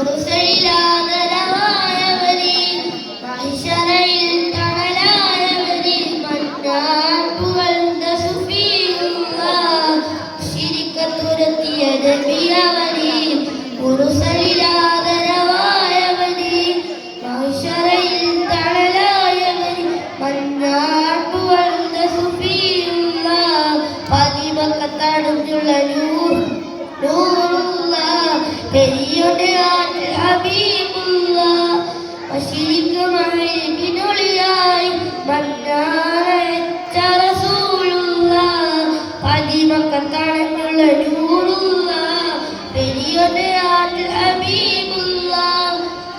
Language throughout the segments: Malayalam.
മുറുസലിലാദരവായവനെ മഹിശറയിൽ തണലായവനെ മന്നാൻ പുകഴ്ന്ന സുഫിയുള്ള ശിരിക്കത്തുരത്തിയ നബിയവനെ മുറുസലിലാദരവായവനെ മഹിശറയിൽ തണലായവനെ മന്നാൻ പുകഴ്ന്ന സുഫിയുള്ള പതിമക്കത്തടഞ്ഞുള്ള നൂറുള്ള പെരിയുടെ ആറ്റിൽ ഹബീബുള്ള വശീകമഴിവിനൊളിയായി മന്നാനയച്ച റസൂലുള്ള പതിമക്കത്തടഞ്ഞുള്ള നൂറുള്ള പെരിയുടെ ആറ്റിൽ ഹബീബുള്ള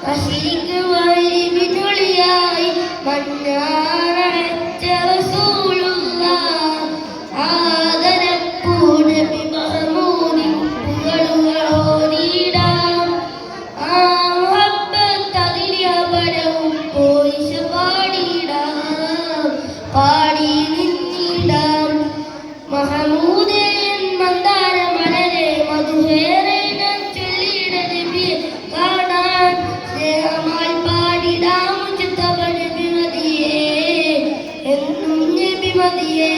വശീകമഴിവിനൊളിയായി മന്നാനയച്ച റസൂലുള്ള പാടി നിന്നിടാം മഹമൂദേൻ മന്ദാര മലരെ മധുഹേറെ ചൊല്ലിട നബിയെ കാണാൻ സ്നേഹമായി പാടിടാം ചിത്തബിമതിയെ എന്നും നബിമതിയെ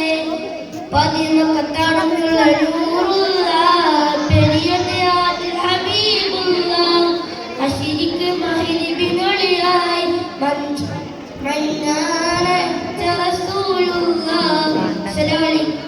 പതിമക്കത്തടഞ്ഞുള്ള നൂറുള്ള പെരിയുടെ ആറ്റിൽ ഹബീബുള്ള അശിരിക്ക് മഹിരിബിനൊളിയായി മന്നാന رسول الله. السلام عليكم.